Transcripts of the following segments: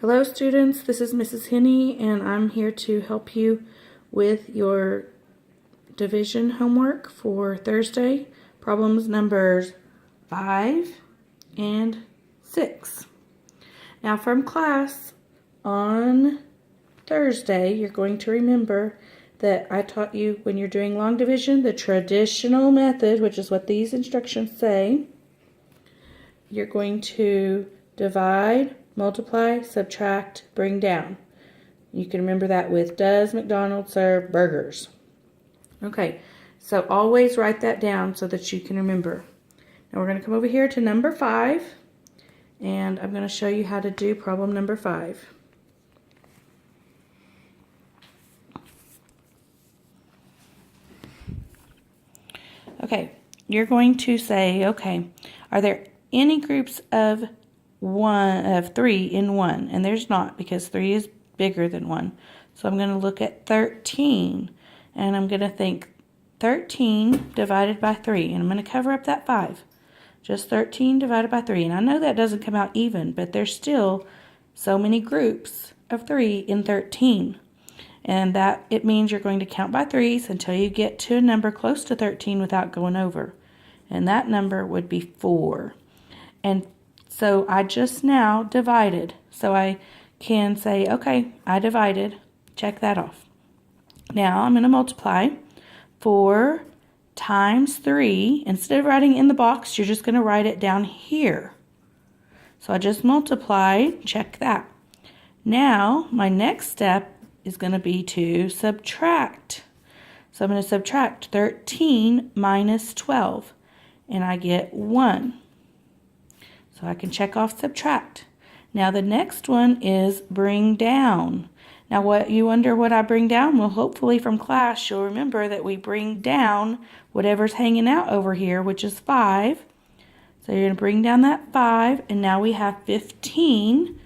Hello students, this is Mrs. Henney and I'm here to help you with your division homework for Thursday, problems numbers 5 and 6. Now from class on Thursday, you're going to remember that I taught you when you're doing long division, the traditional method, which is what these instructions say. You're going to divide, multiply, subtract, bring down. You can remember that with does McDonald's serve burgers? Okay, so always write that down so that you can remember. Now we're going to come over here to number 5, and I'm going to show you how to do problem number 5. Okay, you're going to say, okay, are there any groups of 3 in 1? And there's not, because 3 is bigger than 1. So I'm going to look at 13, and I'm going to think 13 divided by 3, and I'm going to cover up that 5. Just 13 divided by 3, and I know that doesn't come out even, but there's still so many groups of 3 in 13. And that it means you're going to count by 3s until you get to a number close to 13 without going over. And that number would be 4. And so I just now divided. So I can say, okay, I divided. Check that off. Now I'm going to multiply 4 times 3. Instead of writing in the box, you're just going to write it down here. So I just multiplied. Check that. Now my next step is going to be to subtract. So I'm going to subtract 13 minus 12, and I get 1. So I can check off subtract. Now the next one is bring down. Now what you wonder what I bring down? Well, hopefully from class you'll remember that we bring down whatever's hanging out over here, which is 5. So you're going to bring down that 5, and now we have 15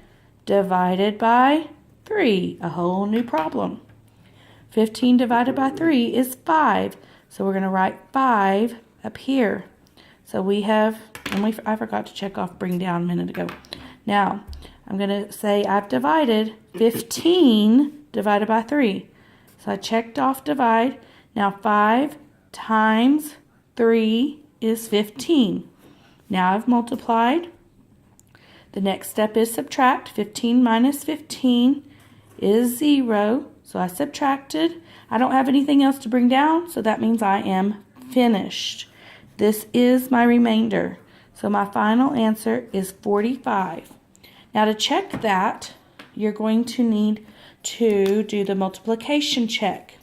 divided by 3, a whole new problem. 15 divided by 3 is 5. So we're going to write 5 up here. So we have, and I forgot to check off bring down a minute ago. Now, I'm going to say I've divided 15 divided by 3. So I checked off divide. Now 5 times 3 is 15. Now I've multiplied. The next step is subtract. 15 minus 15 is 0. So I subtracted. I don't have anything else to bring down, so that means I am finished. This is my remainder. So my final answer is 45. Now to check that, you're going to need to do the multiplication check.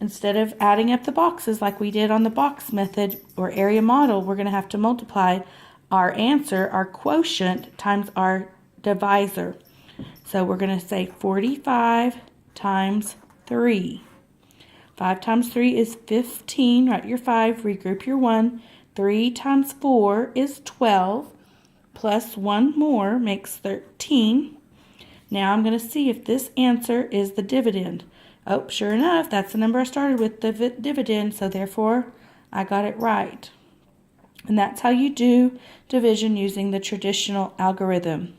Instead of adding up the boxes like we did on the box method or area model, we're going to have to multiply our answer, our quotient, times our divisor. So we're going to say 45 times 3. 5 times 3 is 15. Write your 5, regroup your 1. 3 times 4 is 12. Plus 1 more makes 13. Now I'm going to see if this answer is the dividend. Oh, sure enough, that's the number I started with, the dividend, so therefore I got it right. And that's how you do division using the traditional algorithm.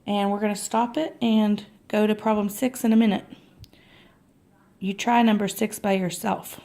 And we're going to stop it and go to problem 6 in a minute. You try number 6 by yourself.